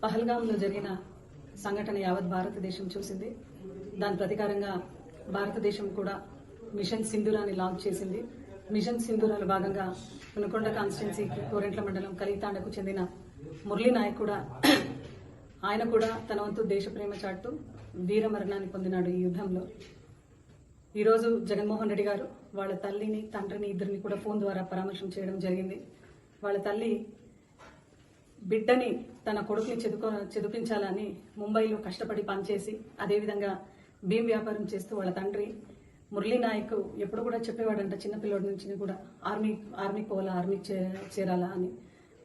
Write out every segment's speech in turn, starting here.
పహల్గాంలో జరిగిన సంఘటన యావత్ భారతదేశం చూసింది. దాని ప్రతీకారంగా భారతదేశం కూడా మిషన్ సింధూరాన్ని లాంచ్ చేసింది. మిషన్ సింధూరాలో భాగంగా వినుకొండ కాన్స్టిట్యున్సీకి కోరెంట్ల మండలం కలితాండకు చెందిన మురళీ నాయక్ కూడా ఆయన కూడా తన వంతు దేశ ప్రేమ చాటుతూ వీరమరణాన్ని పొందినాడు ఈ యుద్ధంలో. ఈరోజు జగన్మోహన్ రెడ్డి గారు వాళ్ళ తల్లిని తండ్రిని ఇద్దరిని కూడా ఫోన్ ద్వారా పరామర్శం చేయడం జరిగింది. వాళ్ళ తల్లి బిడ్డని తన కొడుకుని చదివించాలని ముంబైలో కష్టపడి పనిచేసి అదేవిధంగా భీమ్ వ్యాపారం చేస్తూ వాళ్ళ తండ్రి మురళీ నాయక్ ఎప్పుడు కూడా చెప్పేవాడంట చిన్నపిల్లడి నుంచి కూడా ఆర్మీకి పోవాలా, ఆర్మీకి చేరాలా అని.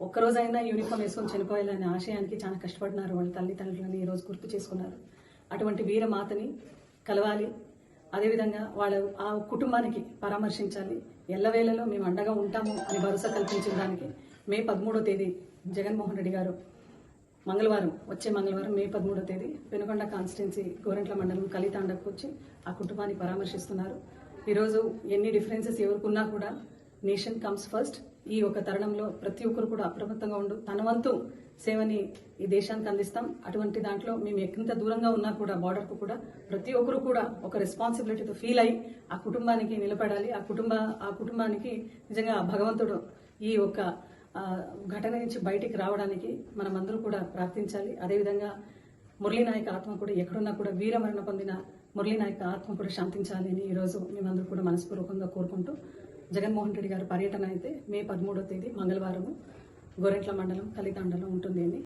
ఒక్కరోజైనా యూనిఫామ్ వేసుకొని చనిపోయాలనే ఆశయానికి చాలా కష్టపడినారు వాళ్ళ తల్లిదండ్రులని ఈరోజు గుర్తు చేసుకున్నారు. అటువంటి వీరమాతని కలవాలి, అదేవిధంగా వాళ్ళ ఆ కుటుంబానికి పరామర్శించాలి. ఎల్లవేళలో మేము అండగా ఉంటాము అని భరోసా కల్పించిన దానికి మే 13వ తేదీ జగన్మోహన్ రెడ్డి గారు వచ్చే మంగళవారం మే 13వ తేదీ పెనుకొండ కాన్స్టిట్యున్సీ గోరెంట్ల మండలం కలితాండకు వచ్చి ఆ కుటుంబాన్ని పరామర్శిస్తున్నారు. ఈరోజు ఎన్ని డిఫరెన్సెస్ ఎవరికున్నా కూడా నేషన్ కమ్స్ ఫస్ట్. ఈ ఒక తరుణంలో ప్రతి ఒక్కరు కూడా అప్రమత్తంగా ఉండు తన వంతు సేవని ఈ దేశానికి అందిస్తాం. అటువంటి దాంట్లో మేము ఎంత దూరంగా ఉన్నా కూడా బార్డర్కు కూడా ప్రతి ఒక్కరు కూడా ఒక రెస్పాన్సిబిలిటీతో ఫీల్ అయ్యి ఆ కుటుంబానికి నిలబడాలి. ఆ కుటుంబానికి నిజంగా భగవంతుడు ఈ ఒక ఘటన నుంచి బయటికి రావడానికి మనమందరూ కూడా ప్రార్థించాలి. అదేవిధంగా మురళీ నాయక్ ఆత్మ కూడా ఎక్కడున్నా కూడా వీరమరణ పొందిన మురళీ నాయక్ ఆత్మ కూడా శాంతించాలి అని ఈరోజు మేమందరూ కూడా మనస్పూర్వకంగా కోరుకుంటూ జగన్మోహన్ రెడ్డి గారి పర్యటన అయితే మే 13వ తేదీ మంగళవారం గోరెంట్ల మండలం కలితాండలో ఉంటుంది అని